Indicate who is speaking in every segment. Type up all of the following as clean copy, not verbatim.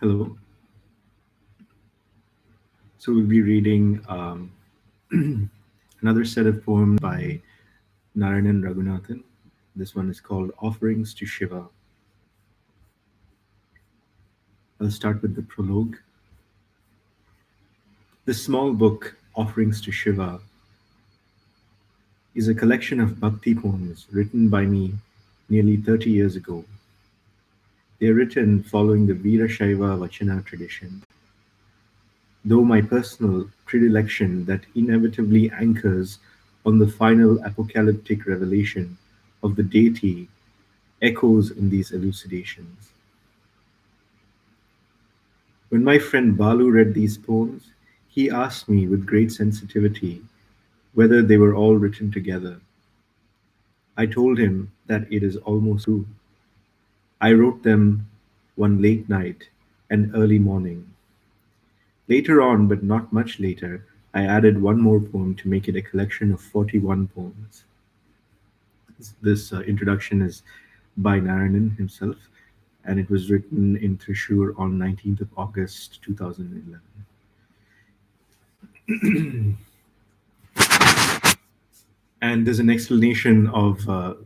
Speaker 1: Hello. So we'll be reading another set of poems by Narayanan Raghunathan. This one is called Offerings to Shiva. I'll start with the prologue. This small book, Offerings to Shiva, is a collection of bhakti poems written by me nearly 30 years ago. They are written following the veera-shaiva vachana tradition, though my personal predilection that inevitably anchors on the final apocalyptic revelation of the Deity echoes in these elucidations. When my friend Balu read these poems, he asked me with great sensitivity whether they were all written together. I told him that it is almost true. I wrote them one late night and early morning. Later on, but not much later, I added one more poem to make it a collection of 41 poems. This introduction is by Narayanan himself, and it was written in Thrissur on 19th of August 2011. And there's an explanation of a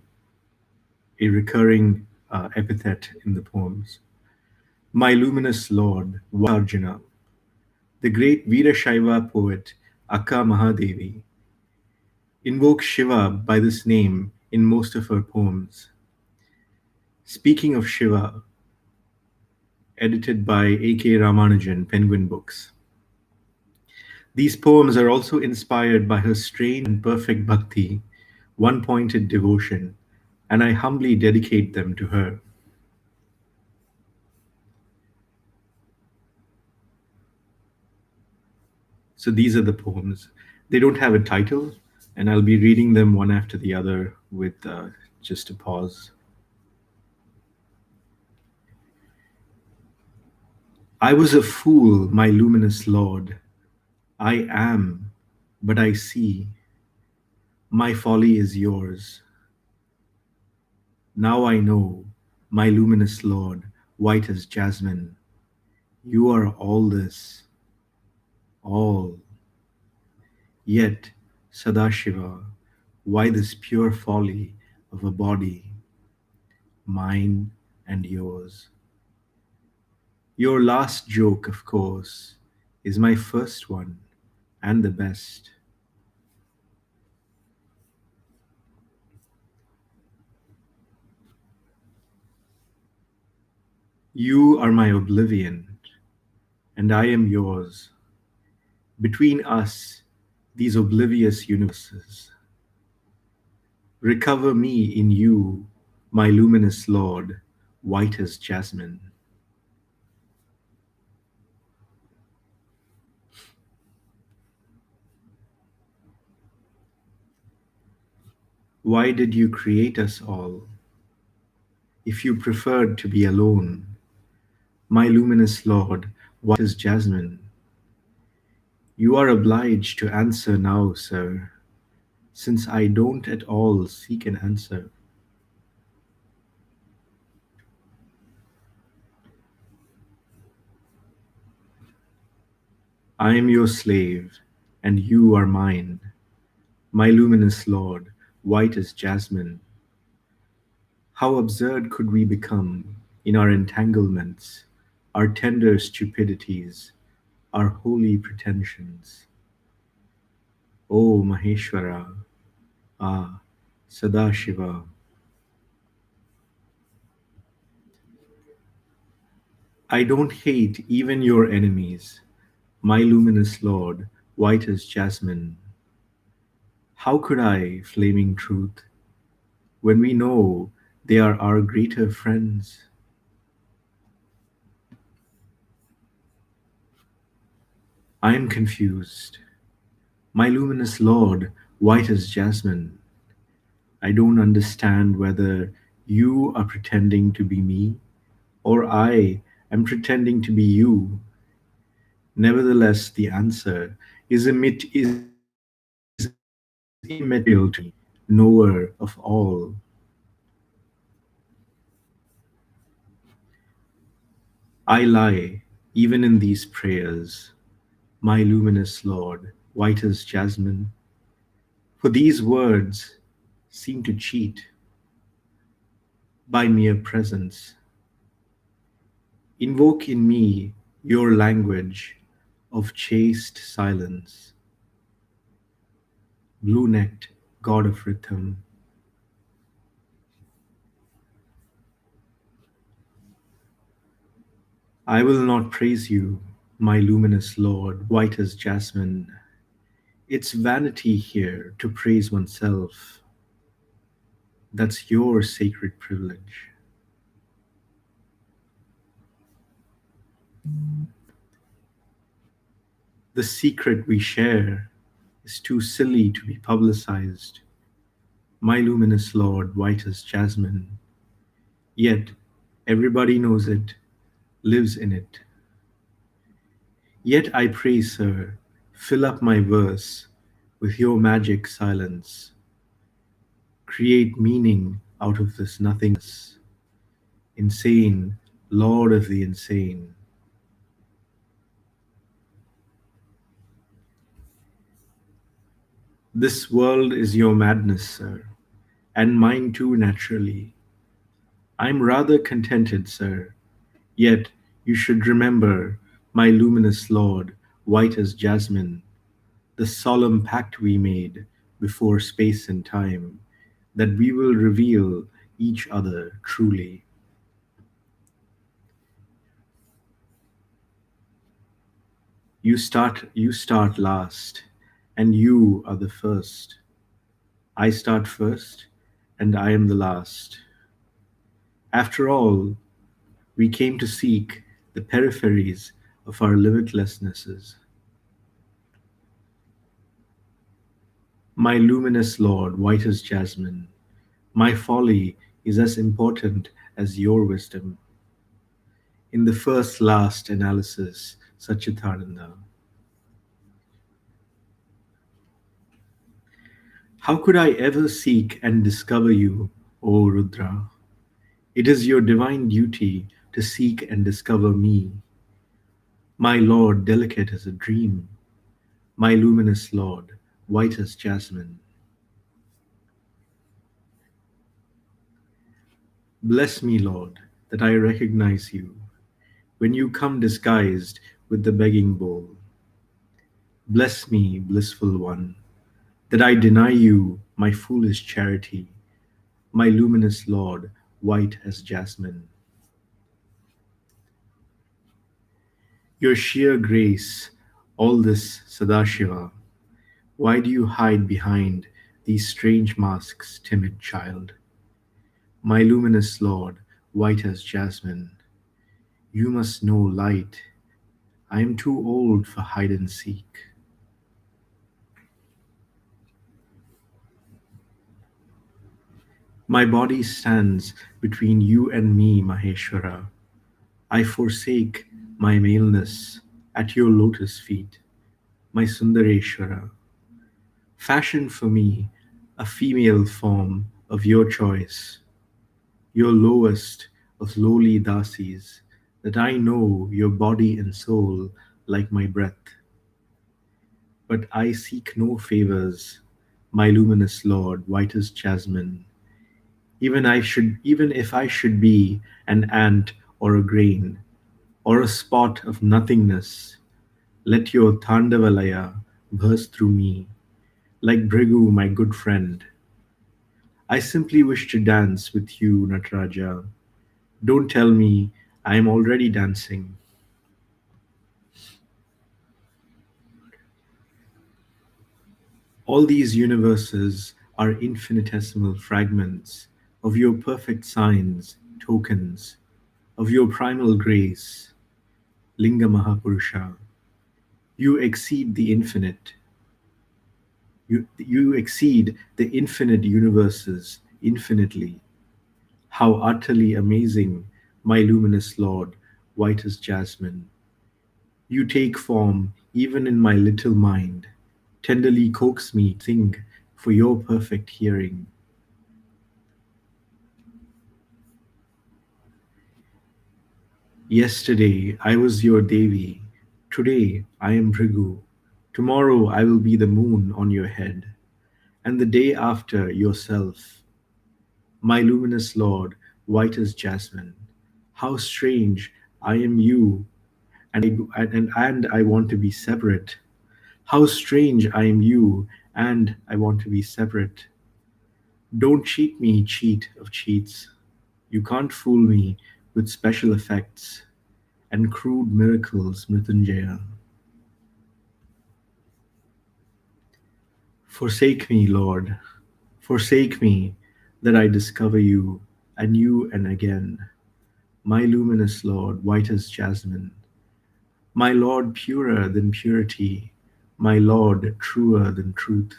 Speaker 1: recurring epithet in the poems. My luminous lord, Arjuna, the great veera-shaiva poet Akka Mahadevi, invokes Shiva by this name in most of her poems. Speaking of Shiva, edited by A.K. Ramanujan, Penguin Books. These poems are also inspired by her strange and perfect bhakti, one-pointed devotion, and I humbly dedicate them to her. So these are the poems. They don't have a title, and I'll be reading them one after the other with just a pause. I was a fool, my luminous lord. I am, but I see. My folly is yours. Now I know, my luminous lord, white as jasmine. You are all this, all. Yet, Sadashiva, why this pure folly of a body, mine and yours? Your last joke, of course, is my first one and the best. You are my oblivion, and I am yours. Between us, these oblivious universes. Recover me in you, my luminous lord, white as jasmine. Why did you create us all? If you preferred to be alone, my luminous lord, white as jasmine. You are obliged to answer now, sir, since I don't at all seek an answer. I am your slave, and you are mine, my luminous lord, white as jasmine. How absurd could we become in our entanglements, our tender stupidities, our holy pretensions? O Maheshwara, ah, Sadashiva, I don't hate even your enemies, my luminous lord, white as jasmine. How could I, flaming truth, when we know they are our greater friends? I am confused. My luminous lord, white as jasmine. I don't understand whether you are pretending to be me or I am pretending to be you. Nevertheless, the answer is immaterial to me, knower of all. I lie, even in these prayers, my luminous Lord, white as jasmine. For these words seem to cheat by mere presence. Invoke in me your language of chaste silence, blue-necked god of rhythm. I will not praise you, my luminous Lord, white as jasmine. It's vanity here to praise oneself. That's your sacred privilege. The secret we share is too silly to be publicized. My luminous Lord, white as jasmine. Yet everybody knows it, lives in it. Yet I pray, sir, fill up my verse with your magic silence. Create meaning out of this nothingness. Insane, Lord of the insane. This world is your madness, sir, and mine too, naturally. I'm rather contented, sir, yet you should remember, my luminous Lord, white as jasmine, the solemn pact we made before space and time, that we will reveal each other truly. You start last, and you are the first. I start first, and I am the last. After all, we came to seek the peripheries of our limitlessnesses. My luminous Lord, white as jasmine, my folly is as important as your wisdom. In the first last analysis, Satchitananda, how could I ever seek and discover you, O Rudra? It is your divine duty to seek and discover me, my Lord, delicate as a dream, my luminous Lord, white as jasmine. Bless me, Lord, that I recognize you when you come disguised with the begging bowl. Bless me, blissful one, that I deny you my foolish charity, my luminous Lord, white as jasmine. Your sheer grace, all this Sadashiva, why do you hide behind these strange masks, timid child? My luminous Lord, white as jasmine, you must know light. I am too old for hide and seek. My body stands between you and me, Maheshwara. I forsake my maleness at your lotus feet, my Sundareshwara. Fashion for me a female form of your choice, your lowest of lowly dasis, that I know your body and soul like my breath. But I seek no favors, my luminous Lord, white as jasmine. Even if I should be an ant or a grain, or a spot of nothingness, let your Tandavalaya burst through me, like Brigu, my good friend. I simply wish to dance with you, Nataraja. Don't tell me I am already dancing. All these universes are infinitesimal fragments of your perfect signs, tokens, of your primal grace, Linga Mahapurusha. You exceed the infinite. You exceed the infinite universes infinitely. How utterly amazing, my luminous Lord, white as jasmine. You take form even in my little mind, tenderly coax me to sing for your perfect hearing. Yesterday I was your Devi, today I am Bhrigu, tomorrow I will be the moon on your head, and the day after yourself. My luminous Lord, white as jasmine, how strange I am you, and I want to be separate. How strange I am you, and I want to be separate. Don't cheat me, cheat of cheats. You can't fool me with special effects and crude miracles, Mrityunjaya. Forsake me, Lord, forsake me, that I discover you, and again. My luminous Lord, white as jasmine, my Lord, purer than purity, my Lord, truer than truth.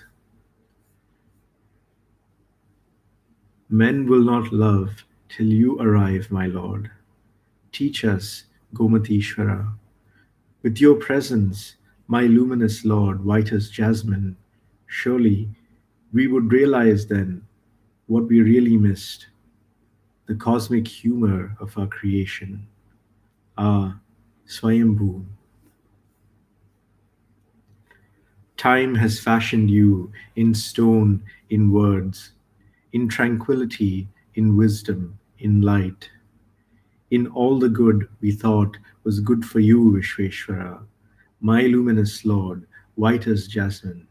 Speaker 1: Men will not love till you arrive, my Lord. Teach us, Gomatishvara. With your presence, my luminous Lord, white as jasmine, surely we would realize then what we really missed, the cosmic humor of our creation. Ah, Swayambhu, time has fashioned you in stone, in words, in tranquility, in wisdom, in light, in all the good we thought was good for you, Vishveshwara, my luminous Lord, white as jasmine.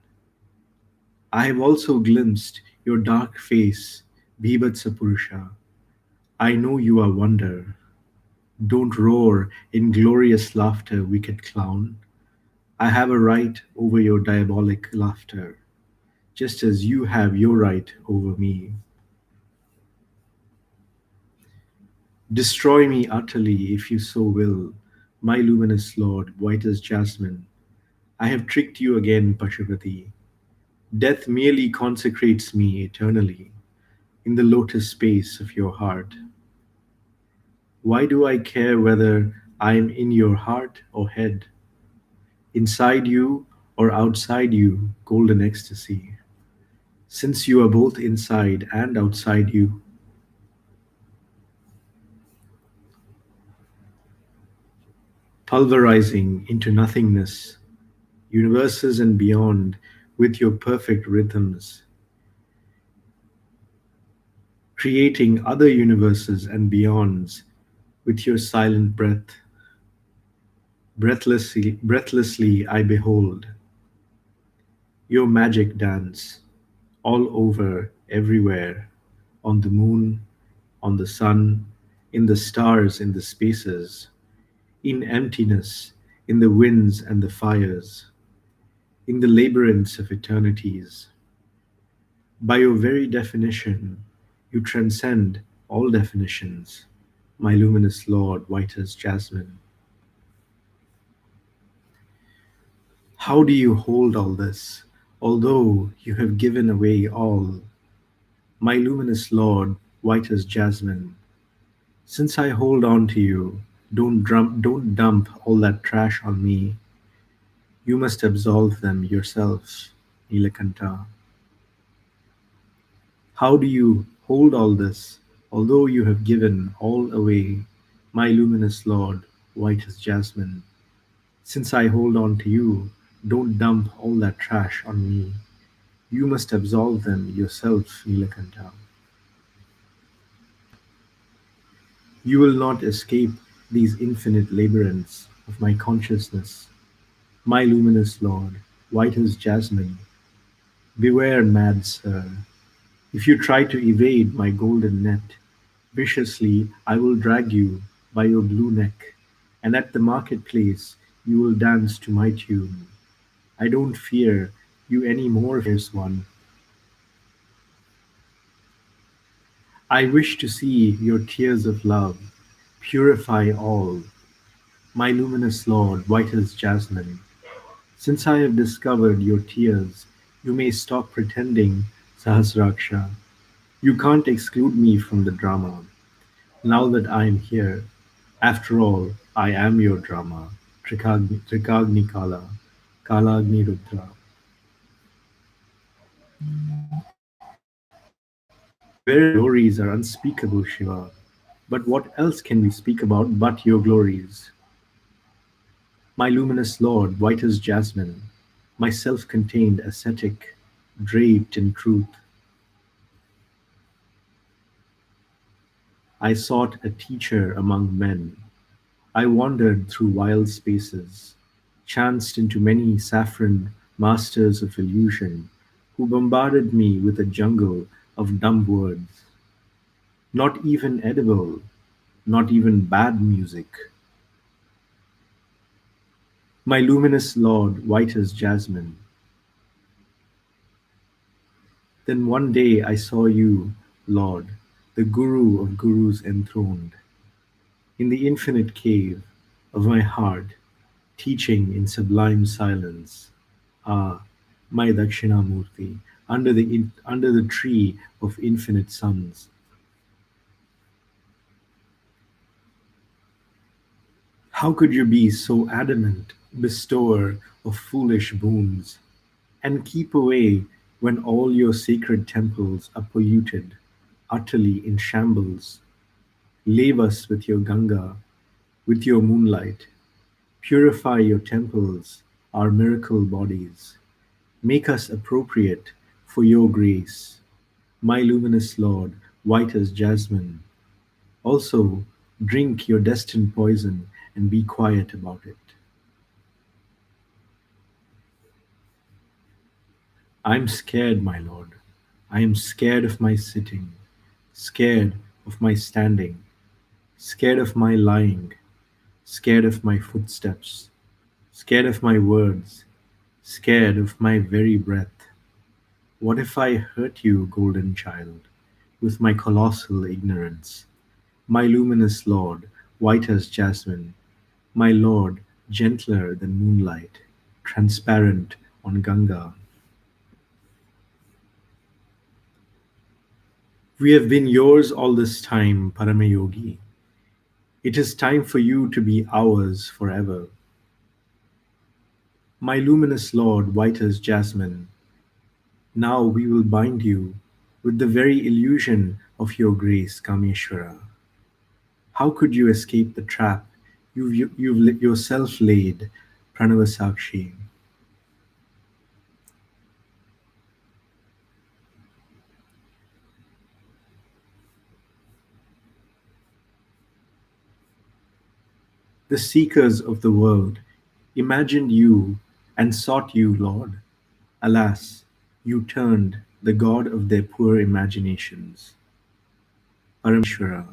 Speaker 1: I have also glimpsed your dark face, Bhivatsapurusha. I know you are wonder. Don't roar in glorious laughter, wicked clown. I have a right over your diabolic laughter, just as you have your right over me. Destroy me utterly if you so will, my luminous Lord, white as jasmine. I have tricked you again, Pashupati. Death merely consecrates me eternally in the lotus space of your heart. Why do I care whether I am in your heart or head, inside you or outside you, golden ecstasy? Since you are both inside and outside you, pulverizing into nothingness, universes and beyond, with your perfect rhythms, creating other universes and beyonds with your silent breath. Breathlessly I behold your magic dance all over, everywhere, on the moon, on the sun, in the stars, in the spaces, in emptiness, in the winds and the fires, in the labyrinths of eternities. By your very definition, you transcend all definitions, my luminous Lord, white as jasmine. How do you hold all this, although you have given away all, my luminous Lord, white as jasmine? Since I hold on to you, don't dump all that trash on me. You must absolve them yourself, Nilakanta. How do you hold all this, although you have given all away, my luminous Lord, white as jasmine? Since I hold on to you, don't dump all that trash on me. You must absolve them yourself, Nilakanta. You will not escape these infinite labyrinths of my consciousness, my luminous Lord, white as jasmine. Beware, mad sir. If you try to evade my golden net, viciously I will drag you by your blue neck, and at the marketplace you will dance to my tune. I don't fear you any more, fierce one. I wish to see your tears of love purify all, my luminous Lord, white as jasmine. Since I have discovered your tears, you may stop pretending, Sahasraksha. You can't exclude me from the drama. Now that I am here, after all, I am your drama. Trikagni Kala, Kalagni Rudra. Your very glories are unspeakable, Shiva. But what else can we speak about but your glories? My luminous Lord, white as jasmine, my self-contained ascetic, draped in truth, I sought a teacher among men. I wandered through wild spaces, chanced into many saffron masters of illusion, who bombarded me with a jungle of dumb words, not even edible, not even bad music. My luminous Lord, white as jasmine. Then one day I saw you, Lord, the Guru of Gurus enthroned, in the infinite cave of my heart, teaching in sublime silence. Ah, my Dakshinamurti, under the tree of infinite suns. How could you be so adamant, bestower of foolish boons, and keep away when all your sacred temples are polluted, utterly in shambles? Lave us with your Ganga, with your moonlight. Purify your temples, our miracle bodies. Make us appropriate for your grace. My luminous Lord, white as jasmine. Also, drink your destined poison and be quiet about it. I am scared, my Lord. I am scared of my sitting, scared of my standing, scared of my lying, scared of my footsteps, scared of my words, scared of my very breath. What if I hurt you, golden child, with my colossal ignorance? My luminous Lord, white as jasmine, my Lord, gentler than moonlight, transparent on Ganga. We have been yours all this time, Paramayogi. It is time for you to be ours forever. My luminous Lord, white as jasmine, now we will bind you with the very illusion of your grace, Kameshwara. How could you escape the trap you've yourself laid, Pranavasakshi? The seekers of the world imagined you and sought you, Lord. Alas, you turned the god of their poor imaginations. Parameshwara,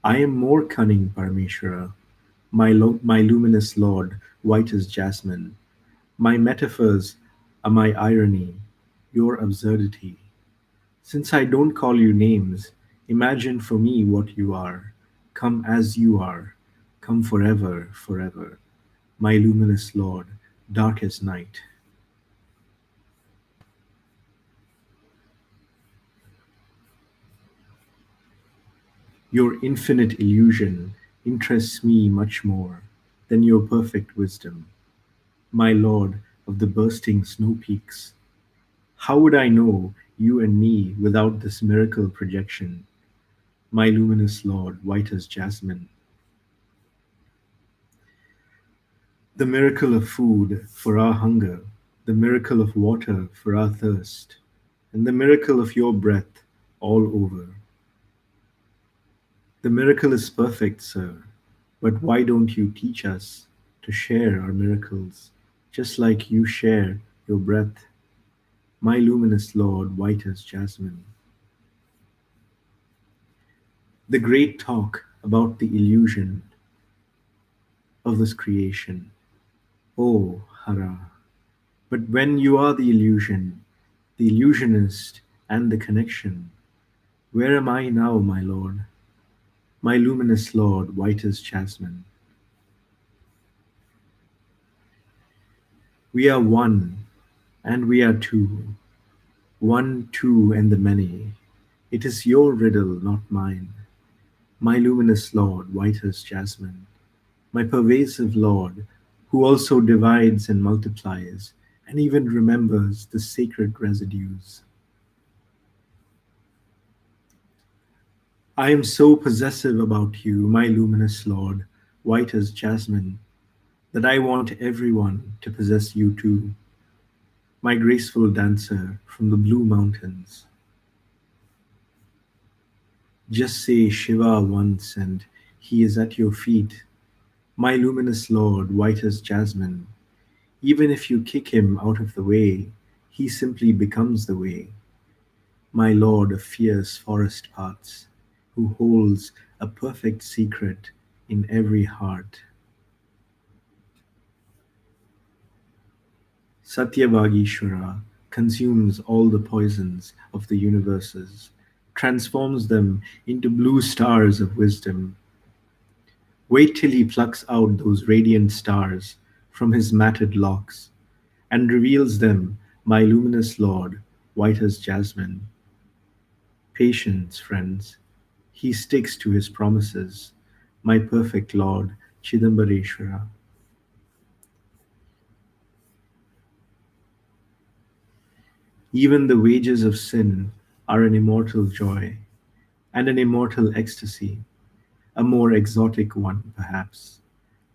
Speaker 1: I am more cunning, Parameshwara, my luminous Lord, white as jasmine. My metaphors are my irony, your absurdity. Since I don't call you names, imagine for me what you are. Come as you are. Come forever, forever. My luminous Lord, dark as night. Your infinite illusion interests me much more than your perfect wisdom. My Lord of the bursting snow peaks, how would I know you and me without this miracle projection? My luminous Lord, white as jasmine. The miracle of food for our hunger, the miracle of water for our thirst, and the miracle of your breath all over. The miracle is perfect, sir, but why don't you teach us to share our miracles, just like you share your breath, my luminous Lord, white as jasmine? The great talk about the illusion of this creation. Oh, Hara, but when you are the illusion, the illusionist, and the connection, where am I now, my Lord? My luminous Lord, white as jasmine. We are one, and we are two. One, two, and the many. It is your riddle, not mine. My luminous Lord, white as jasmine. My pervasive Lord, who also divides and multiplies, and even remembers the sacred residues. I am so possessive about you, my luminous Lord, white as jasmine, that I want everyone to possess you too, my graceful dancer from the blue mountains. Just say Shiva once and he is at your feet, my luminous Lord, white as jasmine. Even if you kick him out of the way, he simply becomes the way, my Lord of fierce forest paths, who holds a perfect secret in every heart. Satyavagishvara consumes all the poisons of the universes, transforms them into blue stars of wisdom. Wait till he plucks out those radiant stars from his matted locks and reveals them, my luminous Lord, white as jasmine. Patience, friends. He sticks to his promises, my perfect Lord, Chidambareshwara. Even the wages of sin are an immortal joy and an immortal ecstasy, a more exotic one, perhaps.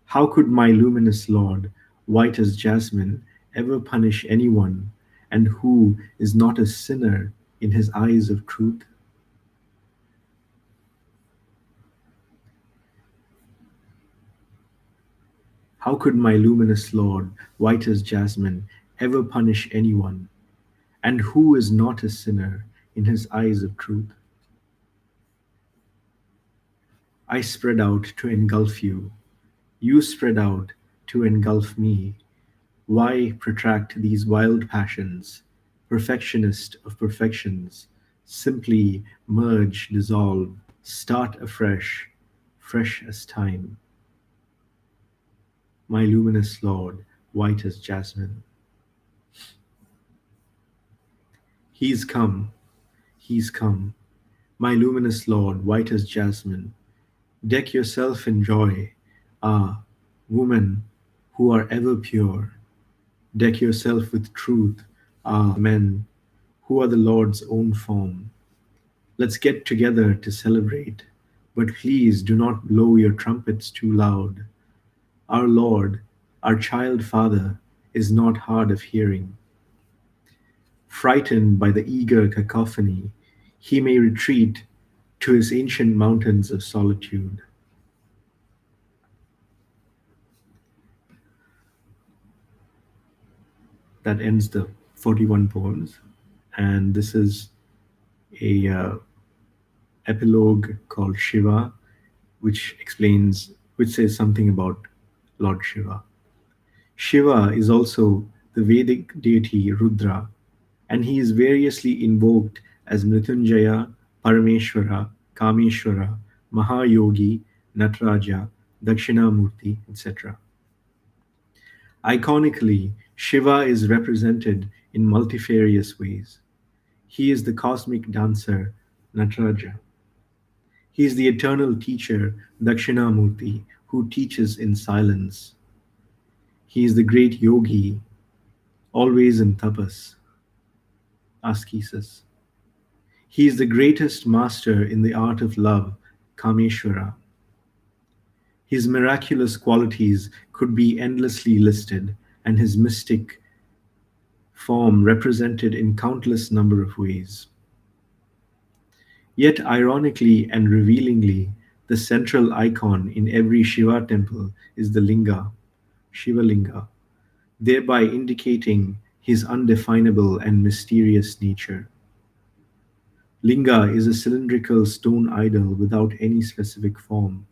Speaker 1: How could my luminous Lord, white as jasmine, ever punish anyone, and who is not a sinner in his eyes of truth? How could my luminous Lord, white as jasmine, ever punish anyone, and who is not a sinner in his eyes of truth? I spread out to engulf you. You spread out to engulf me. Why protract these wild passions, perfectionist of perfections? Simply merge, dissolve, start afresh, fresh as time. My luminous Lord, white as jasmine. He's come, he's come. My luminous Lord, white as jasmine. Deck yourself in joy. Ah, woman, who are ever pure. Deck yourself with truth. Ah, men, who are the Lord's own form. Let's get together to celebrate, but please do not blow your trumpets too loud. Our Lord, our child Father, is not hard of hearing. Frightened by the eager cacophony, he may retreat to his ancient mountains of solitude. That ends the 41 poems. And this is a epilogue called Shiva, which says something about Lord Shiva. Shiva is also the Vedic deity Rudra, and he is variously invoked as Mrityunjaya, Parameshwara, Kameshwara, Mahayogi, Nataraja, Dakshinamurti, etc. Iconically, Shiva is represented in multifarious ways. He is the cosmic dancer, Nataraja. He is the eternal teacher, Dakshinamurti, who teaches in silence. He is the great yogi, always in tapas, ascesis. He is the greatest master in the art of love, Kameshwara. His miraculous qualities could be endlessly listed, and his mystic form represented in countless number of ways. Yet ironically and revealingly, the central icon in every Shiva temple is the linga, Shiva linga, thereby indicating his undefinable and mysterious nature. Linga is a cylindrical stone idol without any specific form.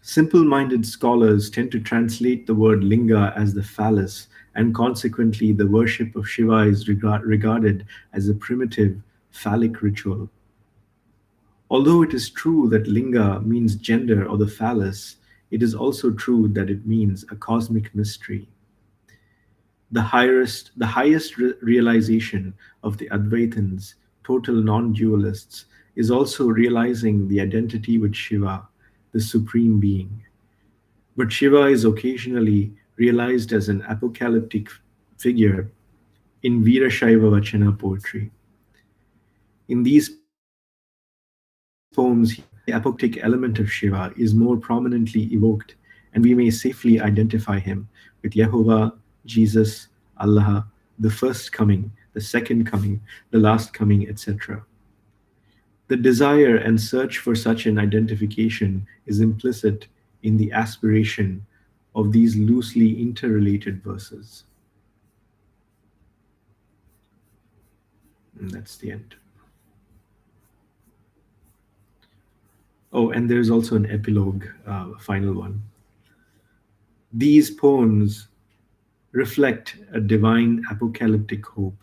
Speaker 1: Simple-minded scholars tend to translate the word linga as the phallus, and consequently the worship of Shiva is regarded as a primitive, phallic ritual. Although it is true that linga means gender or the phallus, it is also true that it means a cosmic mystery. The highest realization of the Advaitins, total non-dualists, is also realizing the identity with Shiva, the supreme being. But Shiva is occasionally realized as an apocalyptic figure in veera-shaiva vachana poetry. In these Poems here, the apocalyptic element of Shiva is more prominently evoked, and we may safely identify him with Jehovah, Jesus, Allah, the first coming, the second coming, the last coming, etc. The desire and search for such an identification is implicit in the aspiration of these loosely interrelated verses. And that's the end. Oh, and there's also an epilogue, final one. These poems reflect a divine apocalyptic hope.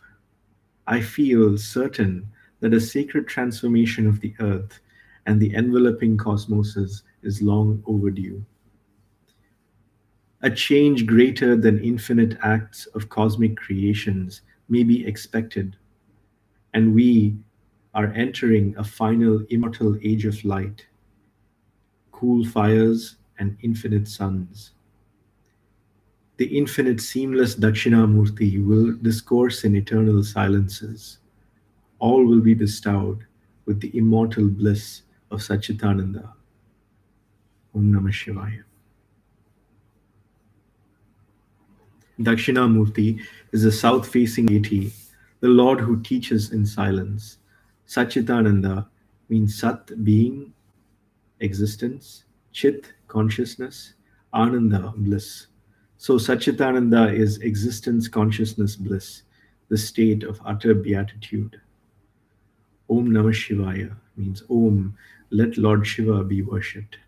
Speaker 1: I feel certain that a sacred transformation of the earth and the enveloping cosmoses is long overdue. A change greater than infinite acts of cosmic creations may be expected, and we are entering a final immortal age of light, cool fires, and infinite suns. The infinite seamless Dakshinamurti will discourse in eternal silences. All will be bestowed with the immortal bliss of Satchitananda. Om Namah Shivaya. Dakshinamurti is the south-facing deity, the Lord who teaches in silence. Satchitananda means Sat, being, existence, Chit, consciousness, Ananda, bliss. So Satchitananda is existence, consciousness, bliss, the state of utter beatitude. Om Namah Shivaya means Om, let Lord Shiva be worshipped.